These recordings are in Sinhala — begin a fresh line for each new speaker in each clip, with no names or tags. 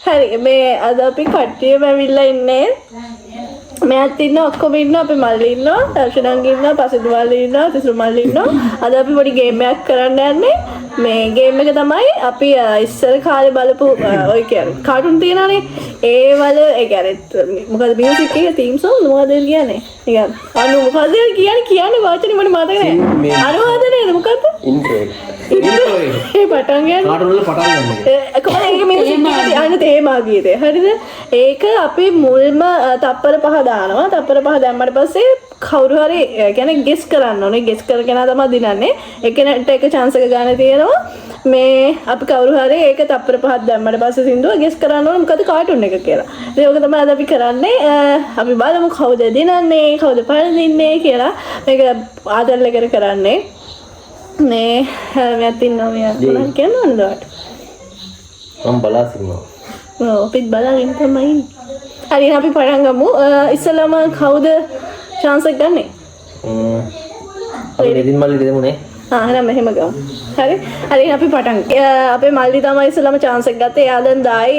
හරි මේ අද අපි කට්ටියම ඇවිල්ලා ඉන්නේ මෙයාත් ඉන්නවා ඔක්කොම ඉන්නවා අපේ මල්ලි ඉන්නවා දර්ශනංගි ඉන්නවා පසිදු මල්ලි ඉන්නවා තිසුරු මල්ලි ඉන්නවා අද අපි පොඩි ගේම් එකක් කරන්න යන්නේ මේ ගේම් එක තමයි අපි ඉස්සර කාලේ බලපු ඔය කියන්නේ කාටුන් තියනනේ ඒ වල ඒ කියන්නේ මොකද මියුසික් එකේ තීම් සෝං මොකද කියන්නේ නිකන් අනු මොකද කියන්නේ වාචනේ මට මතක නෑ අනුවාදනයද මොකද්ද ඉන්ට්‍රෝ ඒ පටන් ගන්න කාටුන් වල පටන් ගන්න කොහොමද ඒක මියුසික් එකේ අන්න තේමා ගීතේ හරිද ඒක අපි මුල්ම තප්පර 5 දානවා තප්පර 5 දැම්මට පස්සේ කවුරු හරි කියන්නේ ගෙස් කරන්න ඕනේ ගෙස් කරගෙන තමයි දිනන්නේ එකනට එක chance එක ගන්න තියෙනවා මේ අපි කවුරු හරි ඒක තප්පර 5ක් දැම්මට පස්සේ සින්දුව ගෙස් කරන්න ඕනේ මොකද කාටුන් එක කියලා. ඉතින් ඕක තමයි අද අපි කරන්නේ. අපි බලමු කවුද දිනන්නේ කවුද පරදින්නේ කියලා. මේක ආදරල කරන්නේ. මේ මෙයාත් ඉන්නවා මෙයා මොනවද කියන්නේ ඔන්නලට.
මම බලා සිටිනවා.
ඔව් අපිත් බලාගෙන තමයි ඉන්නේ. හරි අපි පටන් ගමු. ඉස්සෙල්ලාම කවුද chance එක ගන්නෙ?
අපි දෙදින් මල්ලි දෙමුනේ.
එහෙනම් මෙහෙම ගමු. හරි. හරි අපි පටන්. අපේ මල්ලි තමයි ඉස්සෙල්ලාම chance එක ගත්තේ. එයා දැන් දායි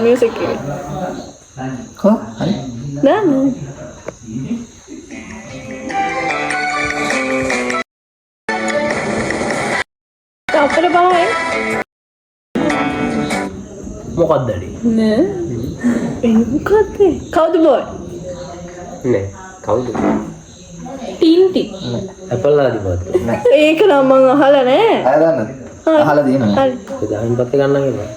මියුසික් එකේ.
කො? හරි.
නෑ. තප්පර 5යි.
මොකක්ද ඇලි?
නෑ. මොකක්ද? කවුද බොයි?
නෑ. කවුද?
ටින්ටි.
ඇපල් ආදිවාද? නෑ.
ඒක නම් මං අහලා නෑ.
අය දන්නද? අහලා තියෙනවා.
හරි.
ඒ දහන් පස්සේ ගන්නම් එපා.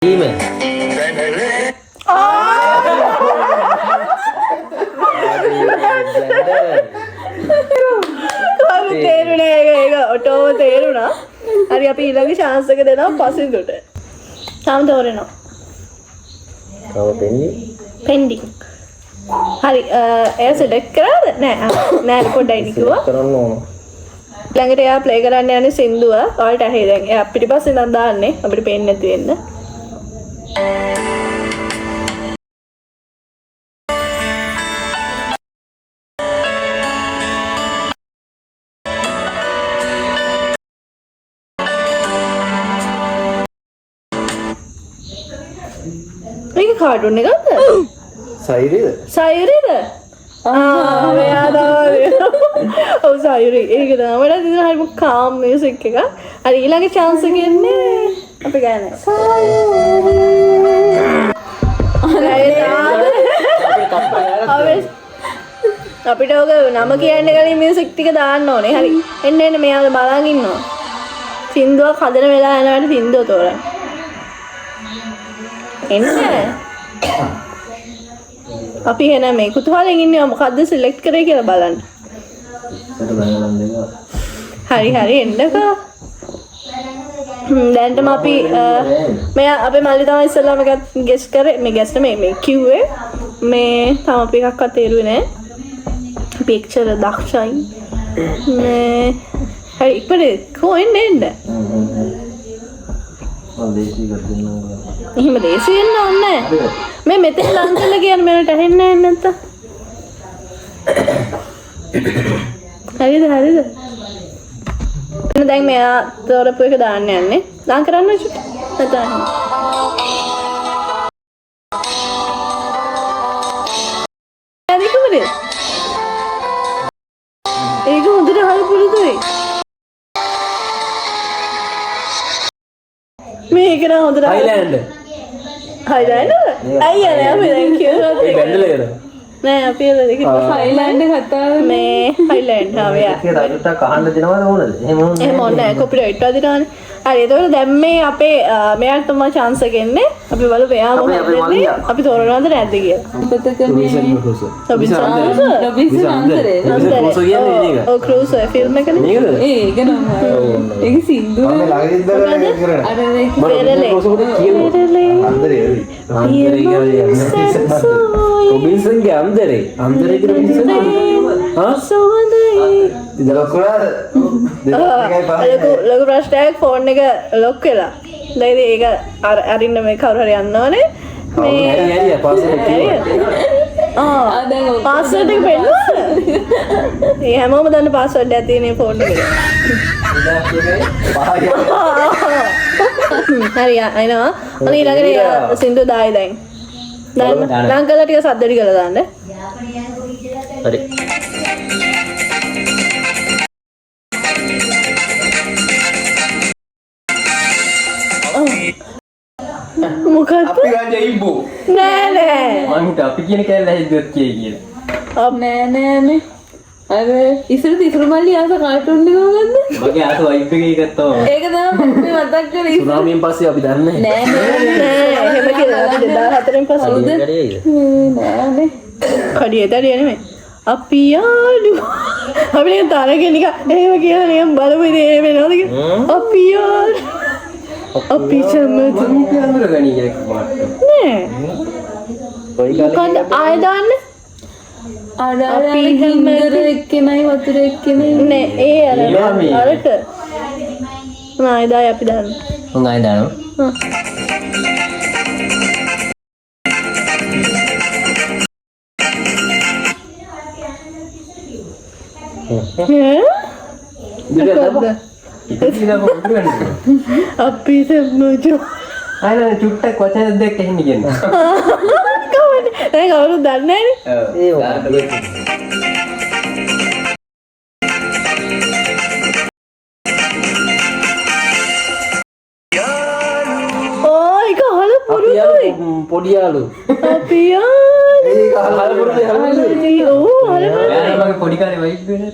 ඊමේ.
තේරුණා ඒක ඔටෝම තේරුණා. හරි අපි ඊළඟ chance එක දෙනවා පසින්දුට. තාම තෝරනවා.
කව දෙන්නේ?
pending. හරි එයා select කරාද? නෑ පොඩ්ඩයි කිව්වා.
කරන්න ඕන.
ළඟට එයා play කරන්න යන්නේ සින්දුව. ඔයාලට ඇහි දැන්. එයා පිටිපස්සේ ඉඳන් දාන්නේ අපිට පේන්නේ නැති වෙන්න. මේක කාටුන් එකක්ද?
සයිරිද?
සයුරිද? මෙයා තමයි. ඔව් සයුරි. ඒක තමයි. මට ඉතින් හරිම calm music එකක්. හරි ඊළඟ chance එක එන්නේ අපි ගන්න. අපිට ඔක නම කියන්න කලින් මියුසික් ටික දාන්න ඕනේ. හරි. එන්න එන්න මෙයා බලන් ඉන්නවා. සින්දුවක් හදන වෙලාව යනකොට සින්දුව තෝරන්න. එන්න. අපි එන මේ කුතුහලෙන් ඉන්නේ මොකද්ද සිලෙක්ට් කරේ කියලා බලන්න. හරි හරි එන්නකෝ. දැන්ටම අපි මෙයා අපේ මල්ලි තමයි ඉස්සෙල්ලාම ගෙස් කරේ මේ ගෙස් මේ කිව්වේ මේ තාම අපි එකක්වත් තේරුවේ නෑ. පික්චර් දක්ෂයි. මේ හරි ඉපරේ කොහෙන්ද එන්නේ? එහෙම දේශී වෙන්න ඕනේ නැහැ. මේ මෙතන ලං කරලා කියන්නේ මට ඇහෙන්නේ නැහැ නැත්තම්. හරිද? එන්න දැන් මෙයා තෝරපු එක දාන්න යන්නේ. ලං කරන්න චුට්. නැතනම්. ඒක හොඳට හරි පුරුදුයි. මේක නම් හොඳට
හයිලෑන්ඩ්.
හයිලෑන්ඩ්? අයියා නෑ අපි දැන් කියනවා.
ඒ බැන්ඩලේද?
නෑ අපි ඒක හයිලෑන්ඩ් කතාව මේ හයිලෑන්ඩ් ආවයා.
ඒක රයිට්ට අහන්න දෙනවද ඕනද? එහෙම ඕනේ.
එහෙම ඕනේ නෑ කොපිරයිට් වදිනවනේ. හරි එතකොට දැන් මේ අපේ මෙයාට තමයි chance එක එන්නේ. අපි බලමු එයා මොකද අපි තෝරනවද නැද්ද කියලා.
රොබින්සන් ක්‍රූසෝ.
රොබින්සන්
අන්තරේ.
ක්‍රූසෝ කියන්නේ නේද?
ඔව් ක්‍රූසෝ ෆිල්ම් එකනේ.
නේද?
ඒක නම. ඒක සින්දුව.
අර
ක්‍රූසෝ කොට කියන්නේ
අන්තරේ.
රොබින්සන්ගේ අන්තරේ. අන්තරේ රොබින්සන්. හා?
සෝවඳයි.
ඉතලකලා
ලොකු ප්‍රශ්නයක් ෆෝන් එක ලොක් වෙලා. දැන් ඒක අරින්න මේ කවුරු හරි යන්න ඕනේ.
හරි පාස්වර්ඩ් කිව්වා.
පාස්වර්ඩ් එක පෙන්නන්න. ඒ හැමෝම දන්න පාස්වර්ඩ් එක තියෙන ෆෝන් එකේ. හරි අයනවා. අනේ ඊළඟට සින්දු දායි දැන්. දැන් ලංකලා ටික සද්දටි කරලා දාන්න.
හරි.
මොකක්ද?
අපි ගන්න ඉබ්බෝ.
නෑ.
මං හිත අපි කියන කෑල්ල හිතුවත් කියයි කියලා.
නෑ. අර ඉස්සර මල්ලි ආස කාටුන් එක ගන්නද?
මගේ ආස වයිබ් එකේ එකක් තමයි.
ඒක තමයි මම මතක් කරේ.
සුනාමියෙන් පස්සේ අපි දන්නේ
නෑ.
එහෙම කියලා අපි 2004න් පස්සේ
නෑනේ.
කඩියතරේ නෙමෙයි. අපි යාළු. අපි නිකන් තරගෙන නිකන් එහෙම කියලා නිකන් බලමු ඉතින් ඒ වෙනවද කියලා. අපි යාළු. අපි සම්මත
අඳුර ගනී කියලා කිව්වා.
නෑ.
කොයි
මොකද ආය දාන්න?
අපි හින්දර එක්කෙනයි වතුර එක්කෙනයි.
නෑ ඒ අරක. ආය දායි අපි දාන්න.
මං ආයෙ දානවා.
මොකද්ද? අපි සම්මත
අයන චුට්ටක් වචන දෙක එහෙම කියන්නේ.
කවන්නේ? දැන් කවුරුත් දන්නේ නෑනේ. ඒක අහල පුරුදුයි.
පොඩි යාළු.
අපි යාළු.
ඒක අහල පුරුදු යාළු.
මගේ
පොඩි කාලේ වයිබ් වෙන්නේ.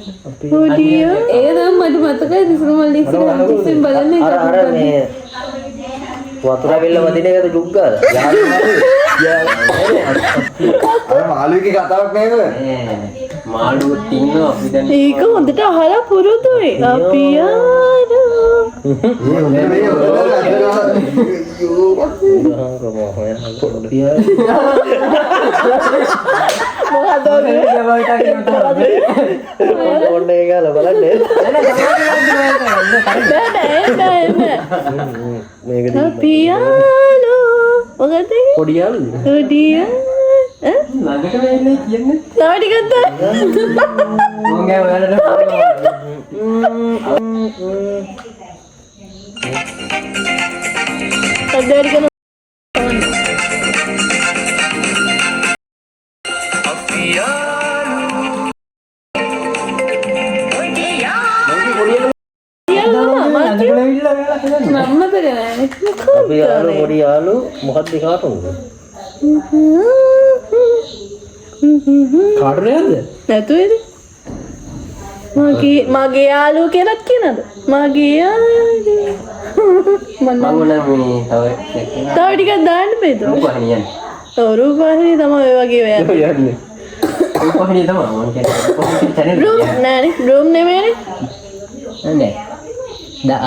පොඩි යාළු.
ඒක තමයි මට මතකයි ඉස්සර මල්ලි ඉස්සර අන්තිමෙන් බලන්නේ
අර මේ වතුර බෙල්ල වදින එකද ජුග්ගාද? අර මාළුවේ කතාවක් නේද?
මාළු තින්නෝ අපි දැන්
ඒක හොඳට අහලා පුරුදුයි. අපි යාළු. මොකද
ඕනේ ගාලා බලන්නේ. මේක
අපි යාළු. මොකද
පොඩි යාළුද?
පොඩි යාළු.
ළඟට වෙන්නේ කියන්නේ.
තව ටිකක් දාන්න.
මං ගෑ ඔයාලට
අදේට කරන
මම මතක නෑනේ.
අපි යාළු පොඩි යාළු මොකක්ද කාටුන්ද?
කාටරයක්ද?
නැතුවේද? මගේ යාළුවෝ කියලාත් කියනද? මගේ යාළුවෝ.
මම නම් මේ
තව ටිකක් දාන්න බේද?
රූපහානිය යන්නේ.
ඔව් රූපවාහිනිය තමයි ඔය වගේ ඔය යන්නේ.
යන්නේ. රූපහානිය තමයි මම කියන්නේ. channel
රූම් නෑනේ රූම් නෙමෙයිනේ.
නෑ.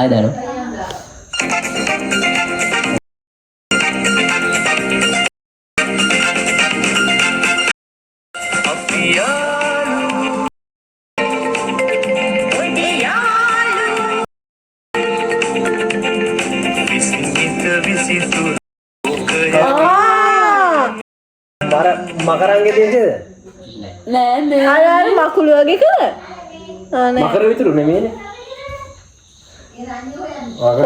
ආදානෝ.
මකරංගේ තියෙන්නේ
නෑ
අර මකුළු වගේ කර. නෑ.
මකර විතර නෙමෙයිනේ.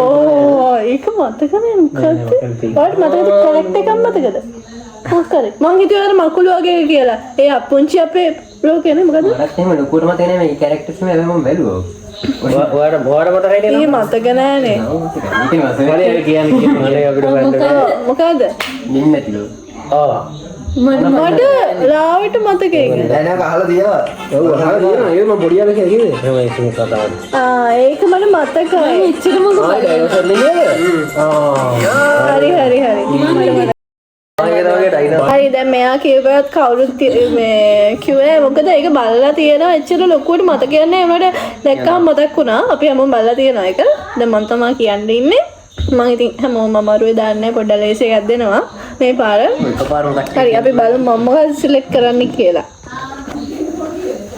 ඕ ඒක මතක නෑ මොකද්ද? ඔයාලට මතකද කැරක්ටර් එකක් මතකද? මොකක්ද? මං හිතුවේ අර මකුළු වගේ කියලා. ඒ අප්පුංචි අපේ ලෝකේ නේ මොකද?
මටත් එහෙම ලොකුවට මතක නෑ මේ කැරක්ටර්ස් මේ මම බැලුවා.
ඔයාට මතකයි නේද?
ඒ මතක නෑනේ.
ඉතින් මම කියන්නේ අපිට
මොකද්ද?
නින්නතිලෝ.
මට ලාවට මතකයි.
දැන් නෑ අහලා තියෙනවා.
ඔව් අහලා තියෙනවා. ඒක මම පොඩි යාළුවා කිව්වේ.
එහෙම ඉතින් කතාවක්.
ඒක මට මතකයි.
එච්චරම
ඩයිනෝසර් නේ.
හරි. හරි දැන් මෙයා කියපුවත් කවුරුත් මේ කිව්වේ මොකද ඒක බලලා තියෙනවා එච්චර ලොකුවට මතකයක් නෑ උනට දැක්කම මතක් වුණා අපි හැමෝම බලලා තියෙනවා ඒක දැන් මම තමයි කියන්න ඉන්නේ මම ඉතින් හැමෝම අමාරුවේ දාන්නේ පොඩ්ඩක් ලේසි එකක් දෙනවා මේ පාර හරි අපි බලමු මම මොකද සිලෙක්ට් කරන්න කියලා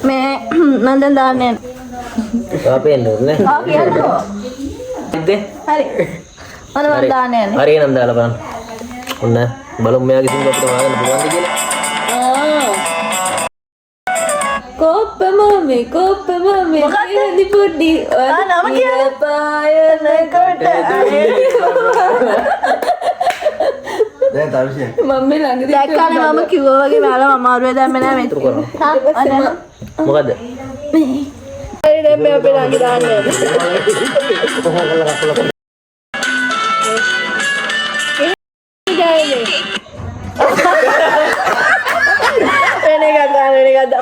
මේ මම දැන් දාන්නේ
අපි එන්නේ නේ.
කියන්නකෝ
ඉද්දේ.
හරි මම දාන්නේ
හරි නම් දාලා බලන්න. ඔන්න බලමු මෙයාගේ සිංහ අපිට හොයාගන්න පුළුවන්ද කියලා.
කොප්ප මමේ ඉදි පොඩි
නම කියන්නේ?
පායනකොට
දැන් තාවිෂය.
මම ළඟදී
දැක්කනේ මම කිව්වා වගේ මම අමාරුවේ දැම්මේ නැහැ මෙතන.
මොකද්ද?
හරි දැන් මේ අපේ ළඟ දාන්නේ.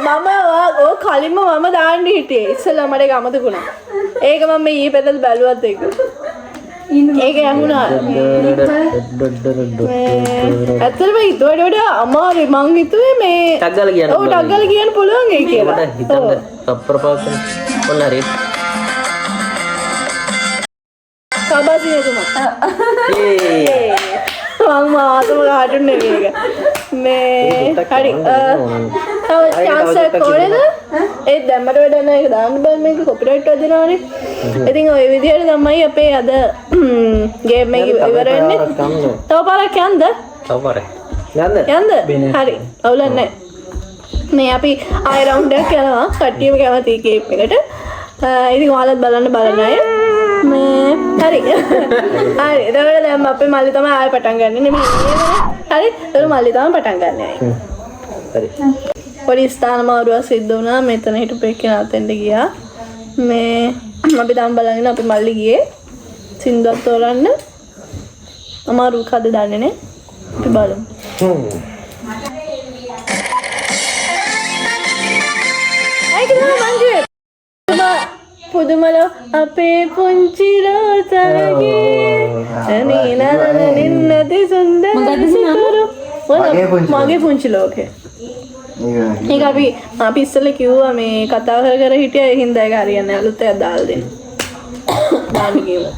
මම ඕ කලින්ම මම දාන්න හිටියේ ඉස්සෙල්ලා මට ඒක අමතකුණා. ඒක මම ඊයේ පෙරේද බැලුවත් ඒක. ඒක යමුණා. ඇත්තටම හිතුවට වඩා අමාරුයි මං හිතුවේ මේ
ටක් ගාලා කියන්න
ඔව් ටක් ගාලා කියන්න පුළුවන් ඒ කියලා.
මට හිතන්න තප්පර පාසන ඔන්න හරි.
සබසිනතුමා.
ඒ
මම මාතම කාටුන් නෙවෙයි ඒක. මේ හරි තව chance එකක් ඕනේද? ඒ දැම්මට වැඩ නැහැ ඒක දාන්න බෑ මේක කොපිරයිට් වදිනවනේ. ඉතින් ওই විදිහට තමයි අපේ අද ගේම් එක ඉවර වෙන්නේ. තව පාරක් යන්නද?
තව පාරක්.
යන්නද? හරි. අවුලක් නැහැ. මේ අපි ආයෙ රවුන්ඩ් එකක් යනවා. කට්ටියම කැමති ගේම් එකට. ඉතින් ඔයාලත් බලන්න බලන අය. මේ හරි. හරි. එතකොට දැන් අපේ මල්ලි තමයි ආයෙ පටන් ගන්න. නෙමෙයි. හරි. ඒක මල්ලි තමයි පටන් ගන්න ආයෙ.
හරි.
පොඩි ස්ථාන මාරුවක් සිද්ධ වුණා. මෙතන හිටපු එක්කෙනා අතෙන්ට ගියා. මේ අපි දැන් බලගෙන අපි මල්ලි ගියේ සින්දුවක් තෝරන්න. අමාරු කද දන්නේ නේ. අපි බලමු. අයි කිව්වා මංජු. පුදුමල අපේ පුංචි රෝසරගේ අනේනන නින්නති සුන්දර සිතුරු මගේ පුංචි ලෝකේ. ඒක අපි ඉස්සෙල්ලා කිව්වා මේ කතා කර හිටියා ඒ හින්දා ඒක හරියන්නේ නැහැ. අලුත් එකක් දාලා දෙන්න. දාන්න කිව්වා.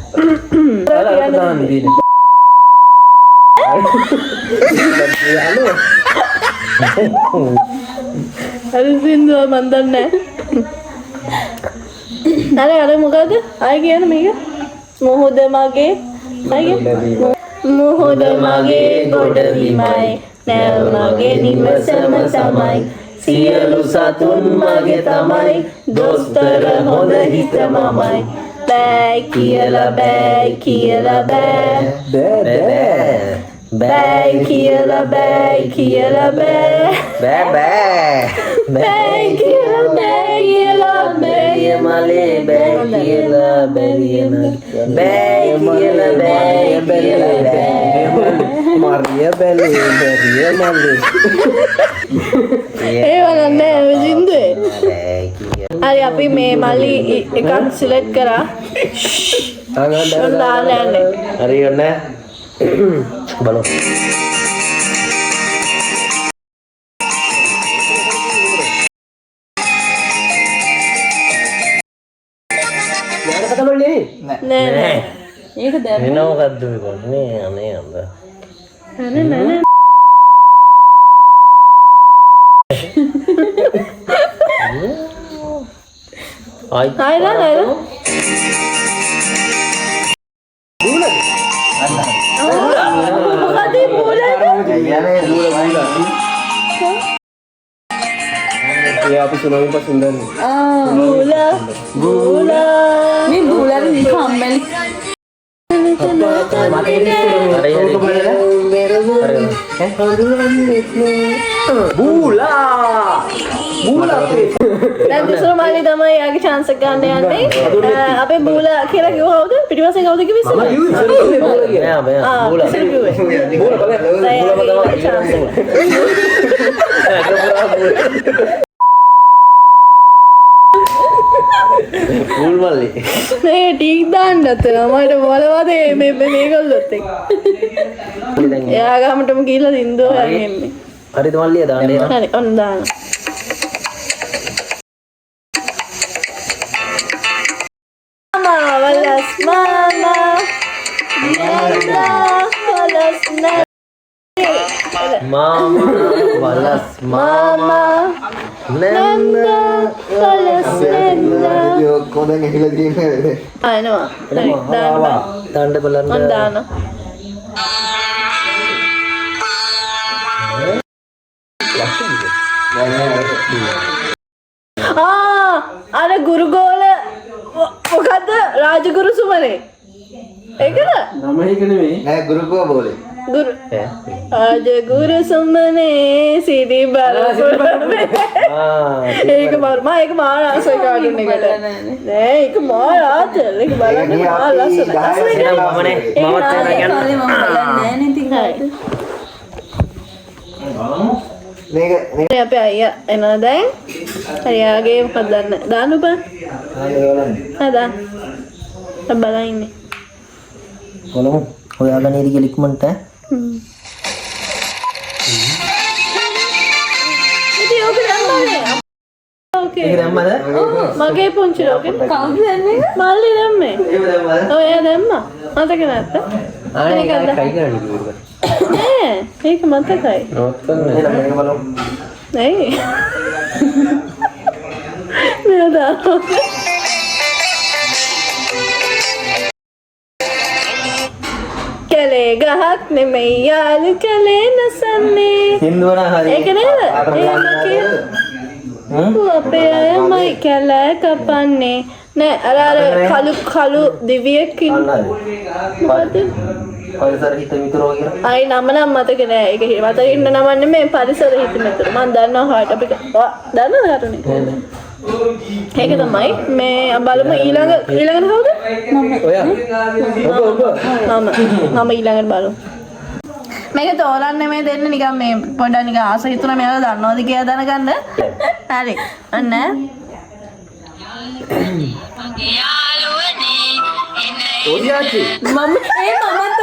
හරි සින්දුව මන් දන්නේ නැහැ. අර මොකද? ආයෙ කියන්න මේක. මොහොත මගේ මොහොත මගේ ගොඩ විමයි නැව මගේ නිවසම තමයි සියලු සතුන් මගේ තමයි දොස්තර හොඳ හිත මමයි බෑ කියලා බෑ කියලා බෑ බෑ කියලා බෑ කියලා බෑ බෑ කියලා බෑ කියලා බෑ
මලේ බෑ කියලා බැරිය නෑ බෑ කියලා බෑ කියලා බෑ මරිය බැලේ බැරිය මලේ
ඒ වගේ නෑ සින්දුවේ. හරි අපි මේ මල්ලි එකක් සිලෙක්ට් කරා. දාලා යන්නේ.
හරි ඔන්න බලමු.
නෑ
ඒක දැන්
එන මොකද්ද මේ කොන්නේ අනේ අම්බ
නෑ
ආයි
ආයෙත් මොකද බෝලද?
Ya අපි සුනෝයි පස්සෙන් දන්නේ.
බෝලා
මේ බුලන් කම්මැලි
දැන් දිසුරු මල්ලි තමයි යාගේ chance එක ගන්න යන්නේ. අපේ බූලා කියලා කිව්ව කවුද? පිටිපස්සෙන් කවුද කිව්වේ ඉස්සෙල්ලා? බූලා කිව්වේ.
බූල් මල්ලි
මේ ටික් දාන්නත් වෙනවා. මට මොලවද මේගොල්ලොත් එක්ක. එයා ගාමටම ගිහිල්ලා සින්දුව යන්නේ.
හරිද මල්ලිය දාන්නේ නේද?
හරි ඔන්න දාන්න. Walas mama Nanda walas
Mama walas
mama Nanda walas Nanda
ඔක්කොම දැන් ඇහිලා තියෙන්නේ.
අයනවා හරි දාන්න
දාන්න බලන්න
ඔන්න දාන්න අර ගුරුගෝල මොකද්ද රාජගුරු සුමනේ ඒකද
නම ඒක නෙමෙයි.
නෑ ගුරුකෝ බෝලේ.
ගුරු රාජගුරු සුමනේ සිරි බලපොරේ ඒක මම ඒක මාර ආසයි කාටුන් එකට නෑ ඒක මාර ආතල් ඒක බලන්න මාර ලස්සනයි
මමනේ මමත්
කාලේ මම බලන්නේ නැහැ නේ ඉතින්
මේක
මේ අපේ අයියා එනවා දැන් අයියාගේ මොකක්ද දන්න දාන්න බා හදා බලන්න ඉන්නේ
කොළම හොයාගෙන ඉරි ගලික්මන්ට
ඉතින් ඕක දැම්මනේ ඕකේ
ඒක දැම්මද
මගේ පුංචි ලෝකෙ
කවුද දන්නේ
මල්ලි දැම්මේ
ඒක දැම්මද?
ඔය එයා දැම්මා මතක නැත්ද
ආනේ ඒක කයි කරන්නේ කිව්වා.
නෑ ඒක මතකයි
නෝට් කරන්න.
එහෙනම් මේක බලමු.
ඇයි නේද කලේ ගහක් නෙමෙයි යාළු කලේ නසන්නේ
හින්දුවන හරි
ඒක නේද අපේ අයමයි කැලෑ කපන්නේ නෑ අර කළු දිවියෙක් මොකද
පරිසර හිත මිතුරෝ කියලා
අයි නම නම් මතක නෑ ඒක මතක ඉන්න නම නෙමෙයි පරිසර හිත මෙතන මම දන්නවා හාට අපි දන්නවද කටුනේ ඒක තමයි මේ බලමු ඊළඟට කවුද
ඔයා ඔබ
මම ඊළඟට බලමු මේක තෝරන්න මේ දෙන්න නිකන් මේ පොඩ්ඩක් නිකන් ආස හිතුණා මෙයාලා දන්නවද කියලා දැනගන්න හරි අන්න
ඕදියාචි.
මමත්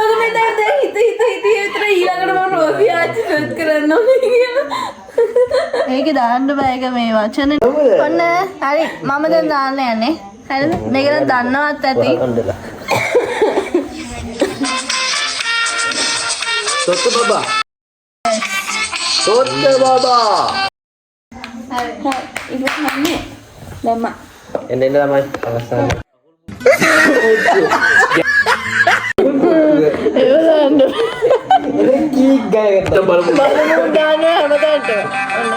ඔක මේ දැන් හිත විතර ඊළඟට මම රෝසි ආච්චි සෙට් කරන්න ඕනේ කියලා
ඒක දාන්න බෑ ඒක මේ වචන ඔන්න හරි මම දැන් දාන්න යන්නේ හරිද මේක නම් දන්නවත් ඇති
අන්දලා තොත්ත බබා
ඉතින් මන්නේ දැම්මා
එන්න තමයි අවසාන
ඒක දාන්න
කීක් ගායකට බලමු
බලමු දාන්න හැමදාට ඔන්න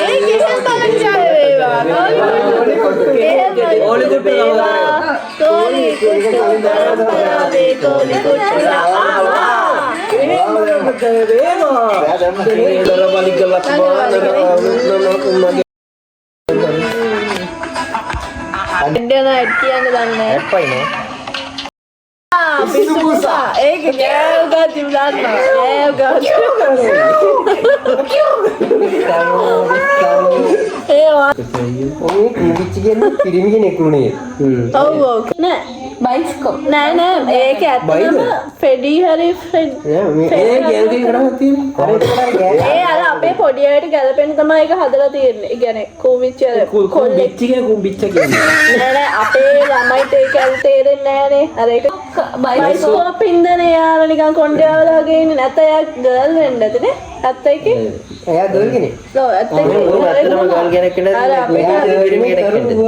ඒක ඉතින් බලන්න වේවා ඕලි කුට්ටු තෝලි කුට්ටු පරම්පරාවේ තෝලි කුට්ටුලා ආවා ඉන්දියන ඇඩ් කියන්න දන්නේ
ඇප්පයිනේ
පිස්සුසා ඒක ගෑව ගාති දන්නවා ගෑව ගාති ඒවා
ඔය කිවිච්ච කියන්නේ පිරිමි කෙනෙක් නුනේ
ඔව් ඔව් නෑ
බයිස්කෝප්
නෑ නෑ ඒක ඇත්තටම ෆෙඩි හරි ඒ අර අපේ පොඩි අයට ගැලපෙන්න තමයි ඒක හදලා තියෙන්නේ. ඒ කියන්නේ කුඹිච්ච කොල්ලෙක්
කුඹිච්ච කියන්නේ.
නෑ නෑ අපේ ළමයිට ඒක තේරෙන්නේ නෑනේ. අර ඒක බයිස්කෝප් ඉඳනේ යාර නිකන් කොණ්ඩයාවලා වගේ ඉන්නේ. නැත්නම් එයා ගර්ල් වෙන්න ඇතිනේ. ඇත්ත ඒකේ.
එයා ගර්ල් කෙනෙක්.
ඔව් ඇත්ත ඒකේ.
ගර්ල් කෙනෙක්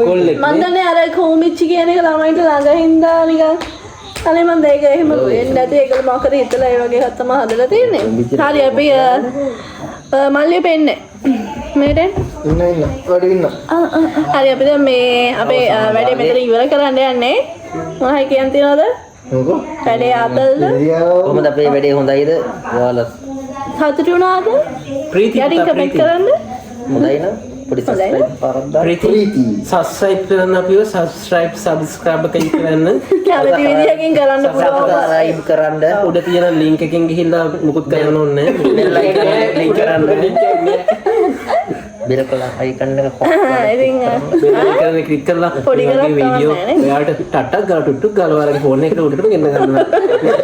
කොල්ලෙක්
මන් දන්නේ අර කුඹිච්ච කියන එක ළමයිට ළඟ හින්දා නිකන් අනේ මම දෙයක එහෙම වෙන්නේ නැති ඒකල මොකද හිතලා ඒ වගේ හත්තම හදලා තියෙන්නේ. හරි අපි මල්ලිය පෙන්නේ. මේටෙන්
ඉන්න වැඩි ඉන්න.
හරි අපි දැන් මේ අපේ වැඩේ මෙතන ඉවර කරන්න යන්නේ. මොනවයි කියන්න තියනවද?
මොකෝ?
වැඩේ ආතල්ද?
කොහොමද අපේ වැඩේ හොඳයිද? ඔයාලා
සතුටු වුණාද? යටින් කමෙන්ට් කරන්න.
හොඳයි නේද? පොඩි සබ්ස්ක්‍රයිබ් පාරක්
ප්‍රීති සබ්ස්ක්‍රයිබ් කරන්න අපිව සබ්ස්ක්‍රයිබ් කරන්න
කැමති විදිහකින් කරන්න පුළුවන්.
සබ්ස්ක්‍රයිබ් කරන්න
උඩ තියෙන link එකෙන් ගිහිල්ලා මුකුත් කරන්න ඕනේ
ලයික් කරන්න බෙල් කළා අයිකන් එක
ඉතින්
කරන ක්ලික් කරලා
පොඩි කරලා
වීඩියෝ
තමයි නෑනේ.
ඔයාලට ටට්ටක් ගාලා ටුට්ටුක් ගාලා වරගේ ෆෝන් එකට උඩටම ගෙන්න ගන්නවා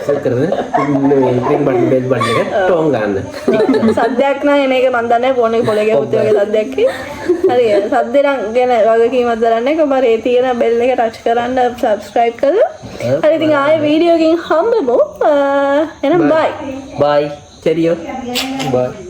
සෙට් කරන මේ ක්ලික් බටන් බෙල් බටන් එක ටෝන් ගන්න
සද්දයක් නෑ එන එක මන් දන්නේ ෆෝන් එක පොලේ ගහුත් වගේ සද්දයක් කි. හරි සද්දේ නම් ගැන වගකීමක් දරන්නේ කොහමද ඒ තියෙන බෙල් එක ටච් කරන්න සබ්ස්ක්‍රයිබ් කරලා. හරි ඉතින් ආයේ වීඩියෝ එකකින් හම්බෙමු. එහෙනම් බයි.
බයි
cheerio
බයි